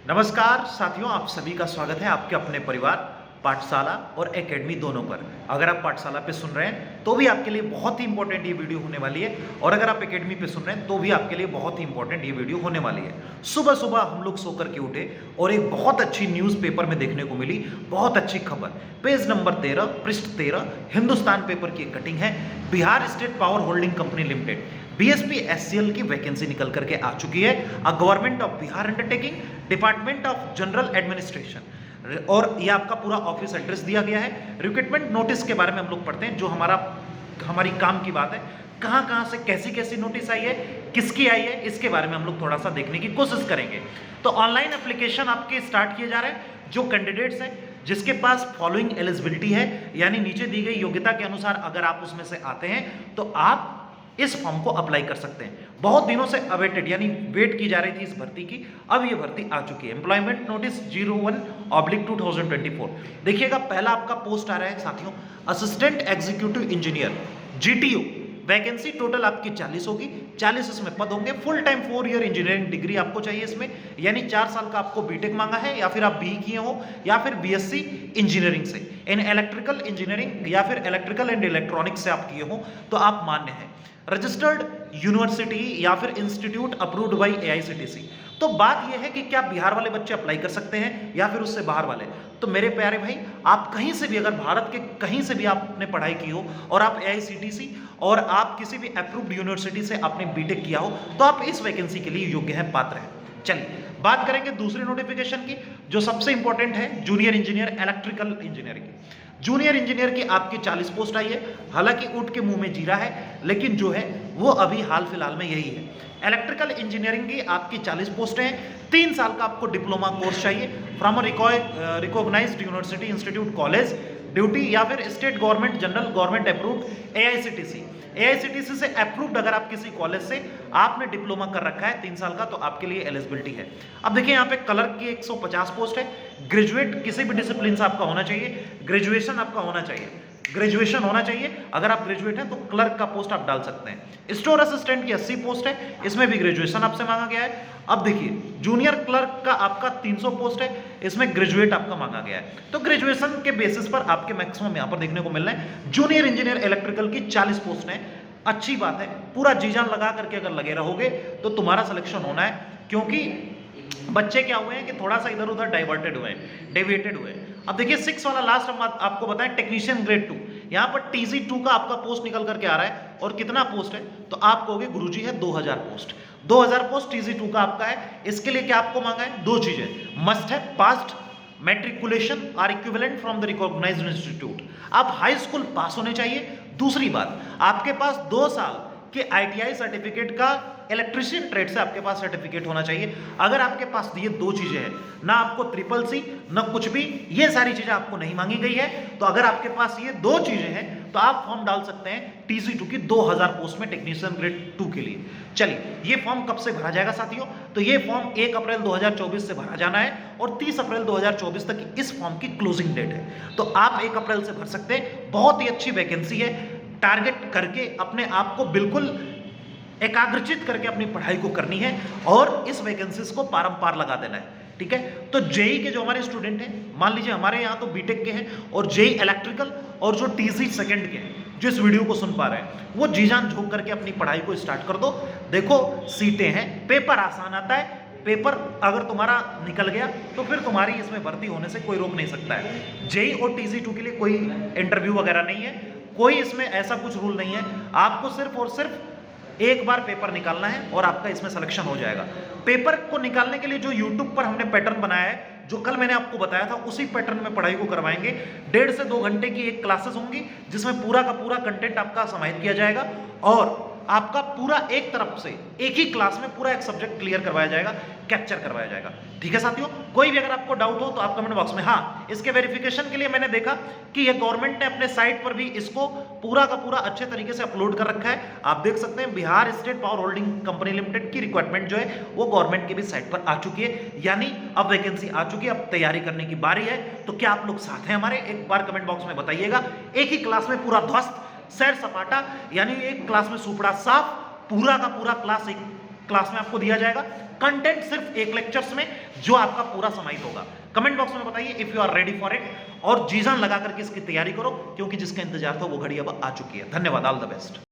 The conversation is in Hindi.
नमस्कार साथियों, आप सभी का स्वागत है आपके अपने परिवार पाठशाला और एकेडमी दोनों पर। अगर आप पाठशाला पे सुन रहे हैं तो भी आपके लिए बहुत ही इंपॉर्टेंट ये वीडियो होने वाली है, और अगर आप एकेडमी पे सुन रहे हैं तो भी आपके लिए बहुत ही इंपॉर्टेंट ये वीडियो होने वाली है। सुबह सुबह हम लोग सोकर के उठे और एक बहुत अच्छी न्यूज़ पेपर में देखने को मिली, बहुत अच्छी खबर। पेज नंबर 13 पृष्ठ 13 हिंदुस्तान पेपर की कटिंग है। Bihar state power holding company limited BSP SCL की वैकेंसी निकल करके आ चुकी है। Government of Bihar undertaking, department of general administration, और ये आपका पूरा ऑफिस एड्रेस दिया गया है। रिक्रूटमेंट नोटिस के बारे में हम लोग पढ़ते हैं, जो हमारी काम की बात है। कहाँ कहाँ से कैसी कैसी नोटिस आई है, किसकी आई है, इसके बारे में हम लोग थोड़ा सा देखने की कोशिश करेंगे। तो ऑनलाइन एप्लीकेशन आपके स्टार्ट किए जा रहे हैं। जो कैंडिडेट्स हैं जिसके पास फॉलोइंग एलिजिबिलिटी है, यानी नीचे दी गई योग्यता के अनुसार अगर आप उसमें से आते हैं तो आप इस फॉर्म को अप्लाई कर सकते हैं। बहुत दिनों से अवेटेड यानी वेट की जा रही थी इस भर्ती की, अब ये भर्ती आ चुकी है। Employment notice 01/2024। देखिएगा, पहला आपका पोस्ट आ रहा है साथियों, assistant executive engineer GTU. Vacancy total आपकी 40 होगी, 40 इसमें पद होंगे। Full time 4 year engineering degree आपको चाहिए इसमें, यानी 4 साल का आपको बीटेक मांगा है, या फिर आप बी किए हो या फिर बीएससी इंजीनियरिंग से इन इलेक्ट्रिकल इंजीनियरिंग या फिर इलेक्ट्रिकल एंड इलेक्ट्रॉनिक्स से आप किए हो तो आप मान्य हैं। रजिस्टर्ड यूनिवर्सिटी या फिर इंस्टीट्यूट अप्रूव्ड बाई एआईसीटीसी। तो बात यह है कि क्या बिहार वाले बच्चे अप्लाई कर सकते हैं या फिर उससे बाहर वाले। तो मेरे प्यारे भाई, आप कहीं से भी, अगर भारत के कहीं से भी आपने पढ़ाई की हो और आप एआईसीटीसी और आप किसी भी अप्रूव्ड यूनिवर्सिटी से आपने बीटेक किया हो तो आप इस वैकेंसी के लिए योग्य हैं, पात्र हैं। चलिए बात करेंगे दूसरी नोटिफिकेशन की, जो सबसे इंपॉर्टेंट है, जूनियर इंजीनियर इलेक्ट्रिकल इंजीनियरिंग की। जूनियर इंजीनियर की आपकी 40 पोस्ट आई है। हालांकि ऊँट के मुंह में जीरा है, लेकिन जो है वो अभी हाल फिलहाल में यही है। इलेक्ट्रिकल इंजीनियरिंग की आपकी 40 पोस्टें हैं। 3 साल का आपको डिप्लोमा कोर्स चाहिए from recognised university institute college ड्यूटी, या फिर state government general government approved AICTE. AICTE से अप्रूव्ड अगर आप किसी कॉलेज से आपने डिप्लोमा कर रखा है 3 साल का, तो आपके लिए एलिजिबिलिटी है। अब देखिए, यहाँ पे क्लर्क की 150 पोस्ट है। ग्रेजुएट किसी भी डिसिप्लिन से आपका होना चाहिए, ग्रेजुएशन आपका होना चाहिए, ग्रेजुएशन होना चाहिए। अगर आप ग्रेजुएट हैं तो क्लर्क का पोस्ट आप डाल सकते हैं। स्टोर असिस्टेंट की 80 पोस्ट है, इसमें भी ग्रेजुएशन आपसे मांगा गया है। अब देखिए, जूनियर क्लर्क का आपका 300 पोस्ट है, इसमें ग्रेजुएट आपका मांगा गया है। तो ग्रेजुएशन के बेसिस पर आपके मैक्सिमम यहाँ पर देखने को मिल रहे हैं। जूनियर इंजीनियर इलेक्ट्रिकल की 40 पोस्ट है। अच्छी बात है, पूरा जी जान लगा करके अगर लगे रहोगे तो तुम्हारा सिलेक्शन होना है, क्योंकि बच्चे क्या हुए हैं कि थोड़ा सा इधर उधर डाइवर्टेड हुए हैं, डेविएटेड हुए हैं। अब देखिए 6 वाला लास्ट हम आपको बताएं, टेक्नीशियन ग्रेड 2, यहाँ पर TC2 का आपका पोस्ट निकल करके आ रहा है। और कितना पोस्ट है तो आप कहोगे गुरुजी है 2000 पोस्ट। 2000 पोस्ट TC2 का आपका है। इसके लिए क्या आपको मांगा है, 2 चीजें मस्ट है, passed matriculation or equivalent from the recognised institute. आप हाई स्कूल पास होने चाहिए। दूसरी बात, आपके पास 2 साल के ITI सर्टिफिकेट का इलेक्ट्रिशियन ट्रेड से आपके पास सर्टिफिकेट होना चाहिए। अगर आपके पास ये 2 चीजें हैं, ना आपको CCC ना कुछ भी, ये सारी चीजें आपको नहीं मांगी गई है, तो अगर आपके पास ये 2 चीजें हैं तो आप फॉर्म डाल सकते हैं TC2 की 2000 पोस्ट में टेक्नीशियन ग्रेड 2 के लिए। चलिए, ये फॉर्म कब से भरा जाएगा साथियों, तो ये फॉर्म 1 अप्रैल 2024 से भरा जाना है और 30 अप्रैल 2024 तक इस फॉर्म की क्लोजिंग डेट है। तो आप 1 अप्रैल से भर सकते हैं। बहुत ही अच्छी वैकेंसी है। टारगेट करके अपने आप को बिल्कुल एकाग्रचित करके अपनी पढ़ाई को करनी है और इस वैकेंसीज को पारंपार लगा देना है। ठीक है, तो जेई के जो हमारे स्टूडेंट हैं, मान लीजिए हमारे यहाँ तो बीटेक के हैं, और जेई इलेक्ट्रिकल और जो TC सेकंड के हैं जो इस वीडियो को सुन पा रहे हैं, वो जी जान झोंक करके अपनी पढ़ाई को स्टार्ट कर दो। देखो, सीटें हैं, पेपर आसान आता है। पेपर अगर तुम्हारा निकल गया तो फिर तुम्हारी इसमें भर्ती होने से कोई रोक नहीं सकता है। जेई और TC2 के लिए कोई इंटरव्यू वगैरह नहीं है, कोई इसमें ऐसा कुछ रूल नहीं है। आपको सिर्फ और सिर्फ एक बार पेपर निकालना है और आपका इसमें सिलेक्शन हो जाएगा। पेपर को निकालने के लिए जो YouTube पर हमने पैटर्न बनाया है, जो कल मैंने आपको बताया था, उसी पैटर्न में पढ़ाई को करवाएंगे। 1.5 से 2 घंटे की एक क्लासेस होंगी, जिसमें पूरा का पूरा कंटेंट आपका समाहित किया जाएगा और आपका पूरा एक तरफ से एक ही क्लास में पूरा एक सब्जेक्ट क्लियर करवाया जाएगा, कैप्चर करवाया जाएगा। ठीक है साथियों, कोई भी अगर आपको डाउट हो तो आप कमेंट बॉक्स में, हाँ, इसके वेरिफिकेशन के लिए मैंने देखा कि ये गवर्नमेंट ने अपने साइट पर भी इसको पूरा का पूरा अच्छे तरीके से अपलोड कर रखा है। आप देख सकते हैं, Bihar state power holding company limited की रिक्वायरमेंट जो है वो गवर्नमेंट की भी साइट पर आ चुकी है, यानी अब वैकेंसी आ चुकी है, अब तैयारी करने की बारी है। तो क्या आप लोग साथ हैं हमारे, एक बार कमेंट बॉक्स में बताइएगा। एक ही क्लास में पूरा ध्वस्त सैर सपाटा, यानी एक क्लास में सुपड़ा साफ, पूरा का पूरा क्लास एक क्लास में आपको दिया जाएगा। कंटेंट सिर्फ एक लेक्चर्स में जो आपका पूरा समाहित होगा। कमेंट बॉक्स में बताइए if you are ready for it, और जी जान लगा करके इसकी तैयारी करो, क्योंकि जिसका इंतजार था वो घड़ी अब आ चुकी है। धन्यवाद, ऑल द बेस्ट।